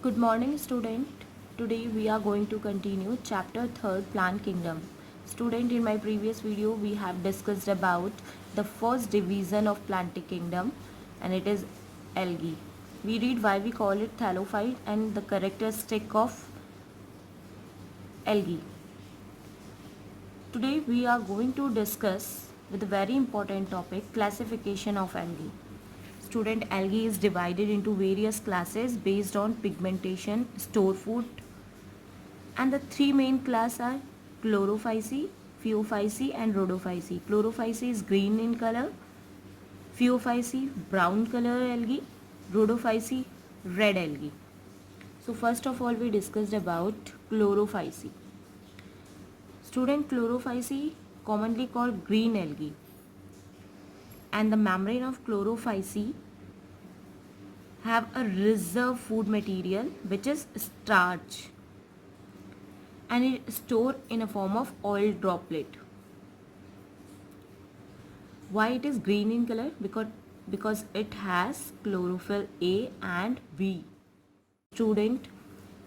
Good morning student. Today we are going to continue chapter 3rd plant kingdom. Student, in my previous video we have discussed about the first division of plant kingdom and it is algae. We read why we call it thallophyte and the characteristic of algae. Today we are going to discuss with a very important topic, classification of algae. Student, algae is divided into various classes based on pigmentation, store food, and the three main classes are chlorophyce, phaeophyce and rhodophyce. Chlorophyce is green in color, phaeophyce brown color algae, rhodophyce red algae. So first of all we discussed about chlorophyce. Student, chlorophyce commonly called green algae, and the membrane of chlorophyce have a reserve food material which is starch, and it is stored in a form of oil droplet. Why it is green in color? Because it has chlorophyll A and B. Student,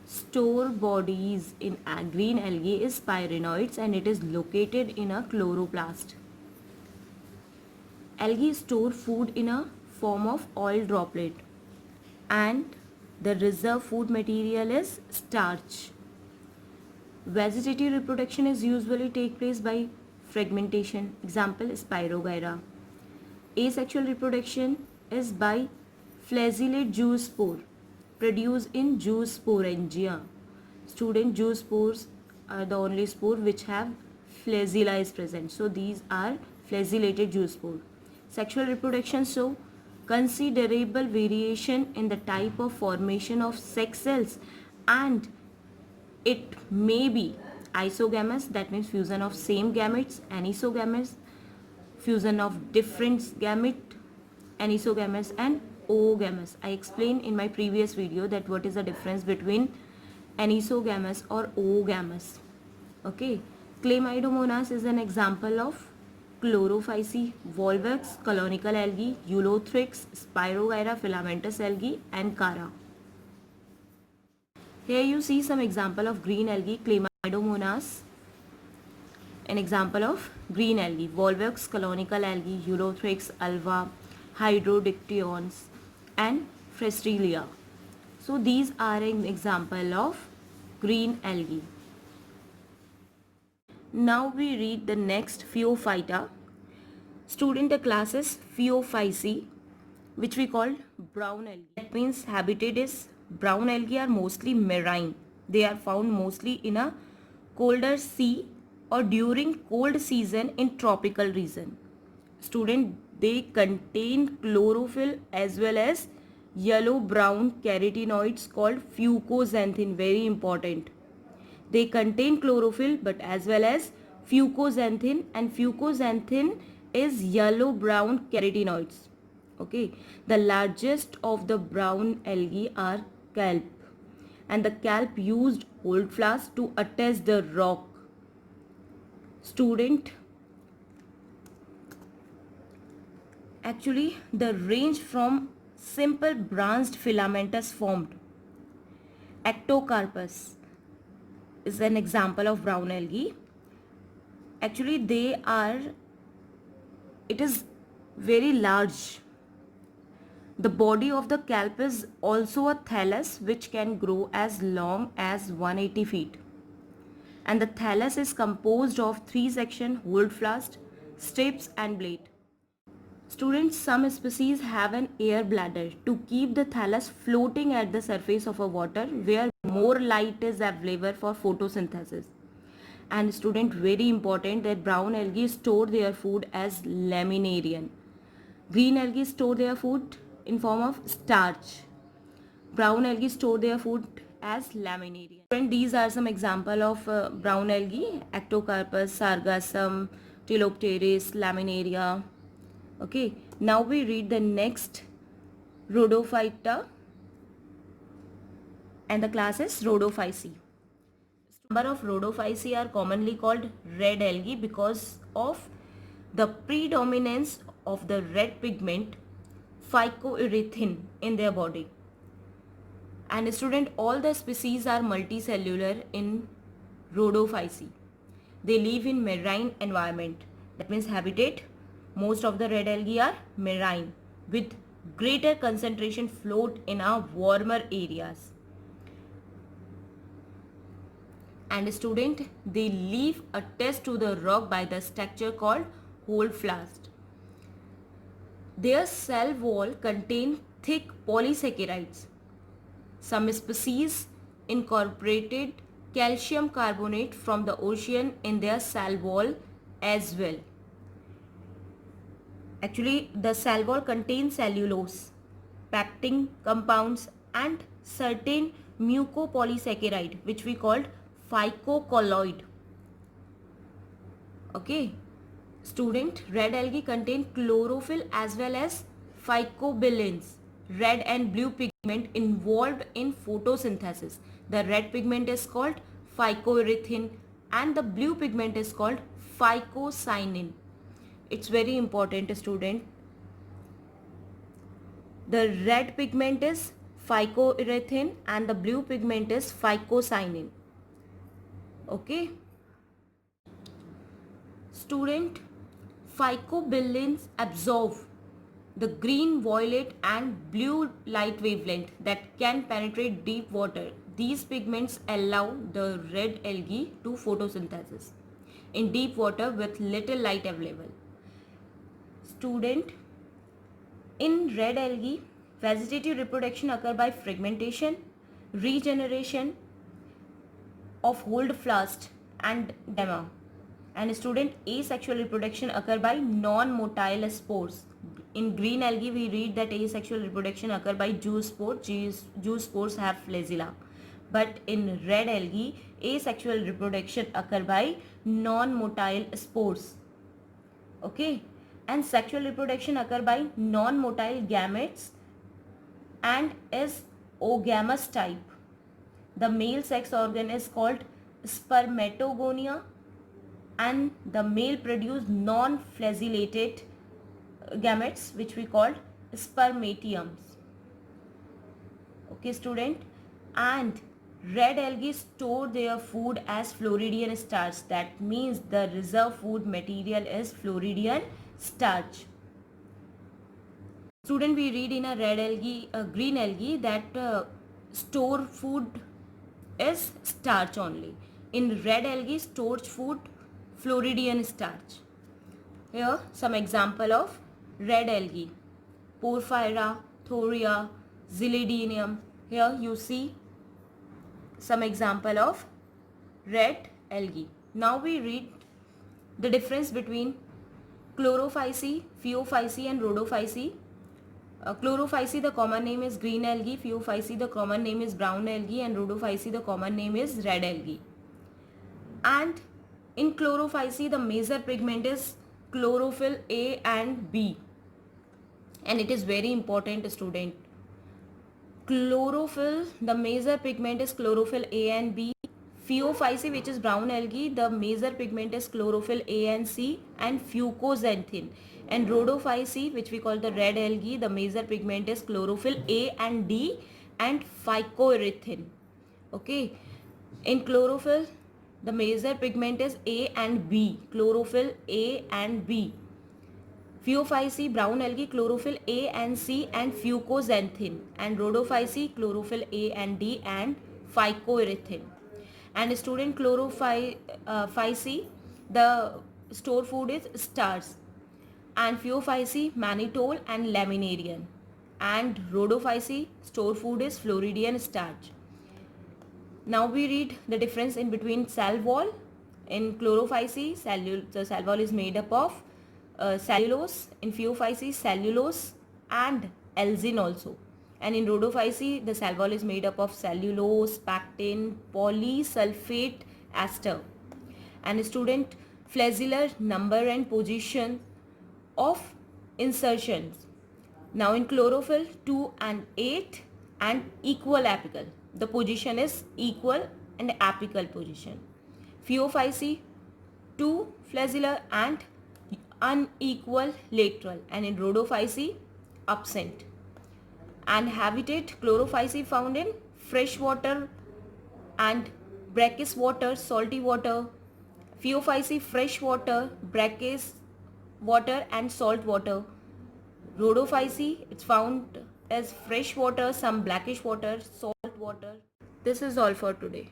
store bodies in green algae is spirinoids and it is located in a chloroplast. Algae store food in a form of oil droplet and the reserve food material is starch. Vegetative reproduction is usually take place by fragmentation. Example, Spirogyra. Asexual reproduction is by flagellate zoospore produced in zoosporangia. Student, zoospores are the only spore which have flagella is present. So these are flagellated zoospore. Sexual reproduction show considerable variation in the type of formation of sex cells, and it may be isogamous, that means fusion of same gametes, anisogamous, fusion of different gamete, anisogamous, and oogamous. I explained in my previous video that what is the difference between anisogamous or oogamous. Okay, Chlamydomonas is an example of chlorophyce, volvox, colonical algae, eulothrix, Spirogyra filamentous algae, and Chara. Here you see some example of green algae, Chlamydomonas, an example of green algae, volvox, colonical algae, eulothrix, alva, hydrodictyons, and Frastrilia. So these are an example of green algae. Now we read the next Phaeophyta. Student, the class is Phaeophyce, which we call brown algae. That means habitat is brown algae are mostly marine. They are found mostly in a colder sea or during cold season in tropical region. Student, they contain chlorophyll as well as yellow brown carotenoids called fucoxanthin. Very important. They contain chlorophyll but as well as fucoxanthin, and fucoxanthin is yellow brown carotenoids. Okay, the largest of the brown algae are kelp, and the kelp used holdfast to attach the rock. Student, actually the range from simple branched filamentous formed. Ectocarpus is an example of brown algae. Actually it is very large. The body of the kelp is also a thallus which can grow as long as 180 feet. And the thallus is composed of 3 sections: holdfast, strips and blade. Students, some species have an air bladder to keep the thallus floating at the surface of a water where more light is available for photosynthesis. And student, very important that brown algae store their food as laminarian. Green algae store their food in form of starch. Brown algae store their food as laminarian. And these are some example of brown algae: Ectocarpus, Sargassum, Tilopteris, Laminaria. Okay, now we read the next Rhodophyta, and the class is Rhodophyce. Number of Rhodophyce are commonly called red algae because of the predominance of the red pigment phycoerythrin in their body. And student, all the species are multicellular in rhodophysi. They live in marine environment. That means habitat. Most of the red algae are marine with greater concentration float in our warmer areas. And student, they leave a test to the rock by the structure called holdfast. Their cell wall contain thick polysaccharides. Some species incorporated calcium carbonate from the ocean in their cell wall as well. Actually, the cell wall contains cellulose, pectin compounds and certain mucopolysaccharide which we called phycocolloid. Okay. Student, red algae contain chlorophyll as well as phycobilins, red and blue pigment involved in photosynthesis. The red pigment is called phycoerythrin and the blue pigment is called phycocyanin. It's very important, student. The red pigment is phycoerythrin and the blue pigment is phycocyanin. Okay. Student, phycobilins absorb the green, violet and blue light wavelength that can penetrate deep water. These pigments allow the red algae to photosynthesis in deep water with little light available. Student, in red algae, vegetative reproduction occur by fragmentation, regeneration of holdfast and gamma. And student, asexual reproduction occur by non-motile spores. In green algae, we read that asexual reproduction occur by zoospore. Zoospores have flagella. But in red algae, asexual reproduction occur by non-motile spores. Okay. And sexual reproduction occur by non-motile gametes and is oogamous type. The male sex organ is called spermatogonia and the male produce non-flagellated gametes which we called spermatiums. Okay, student. And red algae store their food as Floridian starch. That means the reserve food material is Floridian starch. Student, we read in a red algae, green algae that store food is starch only. In red algae, stored food Floridian starch. Here some example of red algae: Porphyra, Thoria, Zilidinium. Here you see some example of red algae. Now we read the difference between chlorophysi, phaeophysi and rhodophysi. Chlorophysi, the common name is green algae, phaeophysi the common name is brown algae and rhodophysi the common name is red algae. And in chlorophysi, the major pigment is chlorophyll A and B, and it is very important, student. Chlorophyll, the major pigment is chlorophyll A and B. Phaeophysi, which is brown algae, the major pigment is chlorophyll A and C and fucoxanthin. And rhodophysi, which we call the red algae, the major pigment is chlorophyll A and D and phycoerythrin. Okay. In chlorophyll, the major pigment is A and B, chlorophyll A and B. Phaeophysi, brown algae, chlorophyll A and C and fucoxanthin. And rhodophysi, chlorophyll A and D and phycoerythrin. And student, chlorophysi, the store food is starch. And phaeophysi, mannitol and laminarian. And rhodophysi, store food is Floridian starch. Now we read the difference in between cell wall. In chlorophysi, the cell wall is made up of cellulose. In phaeophysi, cellulose and algin also. And in rhodophysi, the cell wall is made up of cellulose, pectin, polysulfate ester. And student, flagellar number and position of insertions. Now in chlorophyll, 2 and 8 and equal apical. The position is equal and apical position. Phaeophysi, 2 flagellar and unequal lateral. And in rhodophysi, absent. And habitat, chlorophysi found in fresh water and brackish water, salty water. Phaeophysi, fresh water, brackish water and salt water. Rhodophysi, it's found as fresh water, some blackish water, salt water. This is all for today.